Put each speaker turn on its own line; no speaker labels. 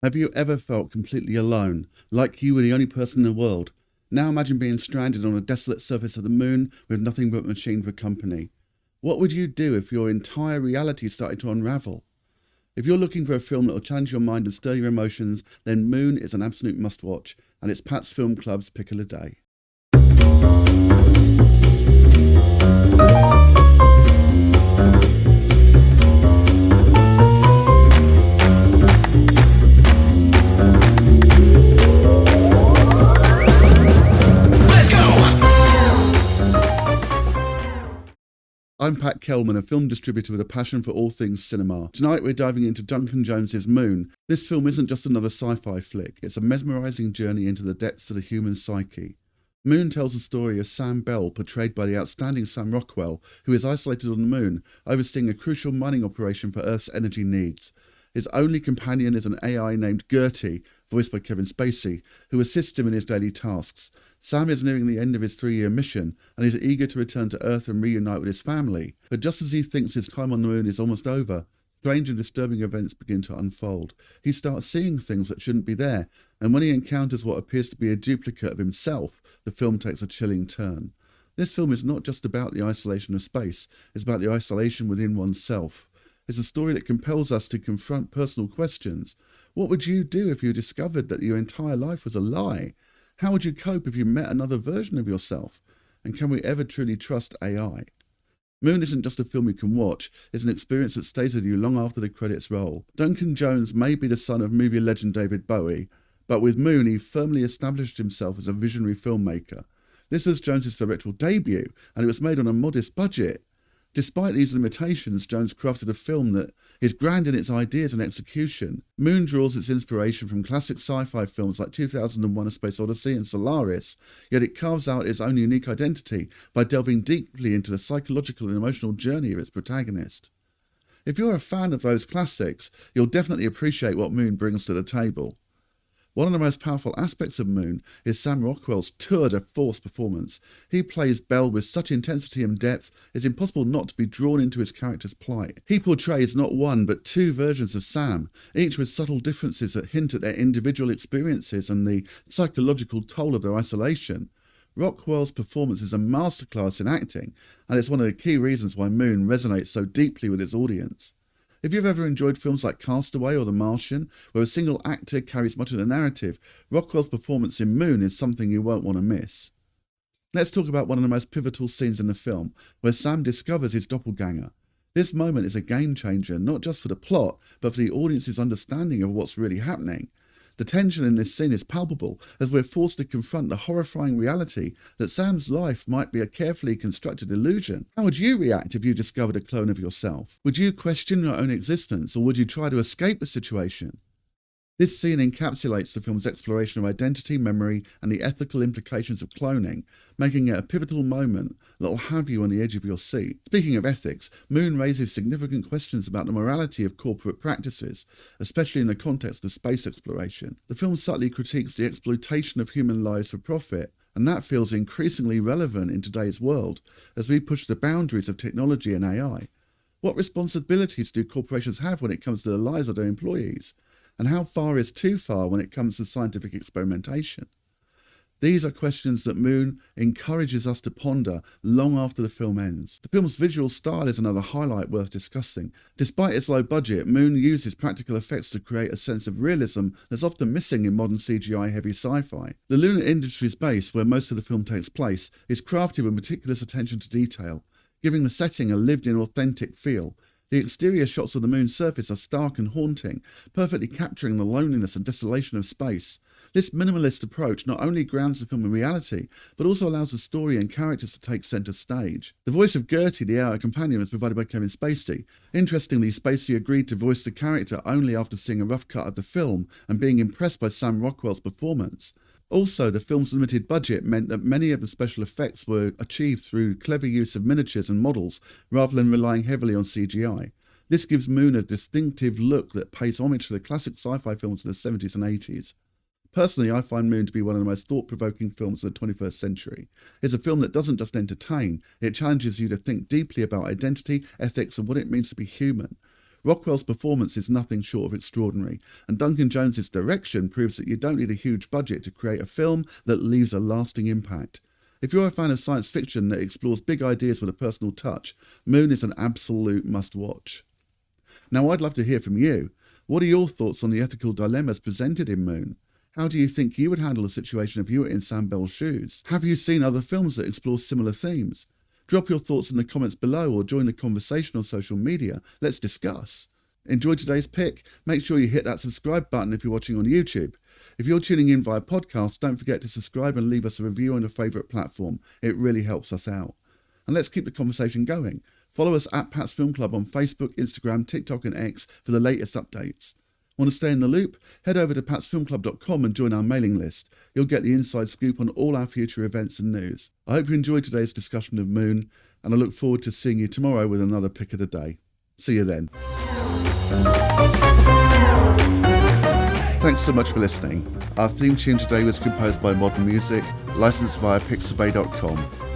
Have you ever felt completely alone, like you were the only person in the world? Now imagine being stranded on a desolate surface of the moon with nothing but machines for company. What would you do if your entire reality started to unravel? If you're looking for a film that will challenge your mind and stir your emotions, then Moon is an absolute must-watch, and it's Pat's Film Club's pick of the day. I'm Pat Kelman, a film distributor with a passion for all things cinema. Tonight we're diving into Duncan Jones's Moon. This film isn't just another sci-fi flick, it's a mesmerising journey into the depths of the human psyche. Moon tells the story of Sam Bell, portrayed by the outstanding Sam Rockwell, who is isolated on the moon, overseeing a crucial mining operation for Earth's energy needs. His only companion is an AI named Gertie, voiced by Kevin Spacey, who assists him in his daily tasks. Sam is nearing the end of his 3-year mission and is eager to return to Earth and reunite with his family. But just as he thinks his time on the moon is almost over, strange and disturbing events begin to unfold. He starts seeing things that shouldn't be there, and when he encounters what appears to be a duplicate of himself, the film takes a chilling turn. This film is not just about the isolation of space, it's about the isolation within oneself. It's a story that compels us to confront personal questions. What would you do if you discovered that your entire life was a lie? How would you cope if you met another version of yourself? And can we ever truly trust AI? Moon isn't just a film you can watch, it's an experience that stays with you long after the credits roll. Duncan Jones may be the son of movie legend David Bowie, but with Moon he firmly established himself as a visionary filmmaker. This was Jones's directorial debut, and it was made on a modest budget. Despite these limitations, Jones crafted a film that is grand in its ideas and execution. Moon draws its inspiration from classic sci-fi films like 2001: A Space Odyssey and Solaris, yet it carves out its own unique identity by delving deeply into the psychological and emotional journey of its protagonist. If you're a fan of those classics, you'll definitely appreciate what Moon brings to the table. One of the most powerful aspects of Moon is Sam Rockwell's tour de force performance. He plays Bell with such intensity and depth, it's impossible not to be drawn into his character's plight. He portrays not one but two versions of Sam, each with subtle differences that hint at their individual experiences and the psychological toll of their isolation. Rockwell's performance is a masterclass in acting, and it's one of the key reasons why Moon resonates so deeply with its audience. If you've ever enjoyed films like Castaway or The Martian, where a single actor carries much of the narrative, Rockwell's performance in Moon is something you won't want to miss. Let's talk about one of the most pivotal scenes in the film, where Sam discovers his doppelganger. This moment is a game changer, not just for the plot, but for the audience's understanding of what's really happening. The tension in this scene is palpable, as we're forced to confront the horrifying reality that Sam's life might be a carefully constructed illusion. How would you react if you discovered a clone of yourself? Would you question your own existence, or would you try to escape the situation? This scene encapsulates the film's exploration of identity, memory, and the ethical implications of cloning, making it a pivotal moment that will have you on the edge of your seat. Speaking of ethics, Moon raises significant questions about the morality of corporate practices, especially in the context of space exploration. The film subtly critiques the exploitation of human lives for profit, and that feels increasingly relevant in today's world as we push the boundaries of technology and AI. What responsibilities do corporations have when it comes to the lives of their employees? And how far is too far when it comes to scientific experimentation? These are questions that Moon encourages us to ponder long after the film ends. The film's visual style is another highlight worth discussing. Despite its low budget, Moon uses practical effects to create a sense of realism that's often missing in modern CGI-heavy sci-fi. The lunar industry's base, where most of the film takes place, is crafted with meticulous attention to detail, giving the setting a lived-in, authentic feel. The exterior shots of the moon's surface are stark and haunting, perfectly capturing the loneliness and desolation of space. This minimalist approach not only grounds the film in reality, but also allows the story and characters to take centre stage. The voice of Gertie, the AI companion, was provided by Kevin Spacey. Interestingly, Spacey agreed to voice the character only after seeing a rough cut of the film and being impressed by Sam Rockwell's performance. Also, the film's limited budget meant that many of the special effects were achieved through clever use of miniatures and models, rather than relying heavily on CGI. This gives Moon a distinctive look that pays homage to the classic sci-fi films of the 70s and 80s. Personally, I find Moon to be one of the most thought-provoking films of the 21st century. It's a film that doesn't just entertain, it challenges you to think deeply about identity, ethics, and what it means to be human. Rockwell's performance is nothing short of extraordinary, and Duncan Jones's direction proves that you don't need a huge budget to create a film that leaves a lasting impact. If you're a fan of science fiction that explores big ideas with a personal touch, Moon is an absolute must-watch. Now, I'd love to hear from you. What are your thoughts on the ethical dilemmas presented in Moon? How do you think you would handle a situation if you were in Sam Bell's shoes? Have you seen other films that explore similar themes? Drop your thoughts in the comments below or join the conversation on social media. Let's discuss. Enjoy today's pick? Make sure you hit that subscribe button if you're watching on YouTube. If you're tuning in via podcast, don't forget to subscribe and leave us a review on your favourite platform. It really helps us out. And let's keep the conversation going. Follow us at Pat's Film Club on Facebook, Instagram, TikTok and X for the latest updates. Want to stay in the loop? Head over to patsfilmclub.com and join our mailing list. You'll get the inside scoop on all our future events and news. I hope you enjoyed today's discussion of Moon, and I look forward to seeing you tomorrow with another pick of the day. See you then. Thanks so much for listening. Our theme tune today was composed by Modern Music, licensed via pixabay.com.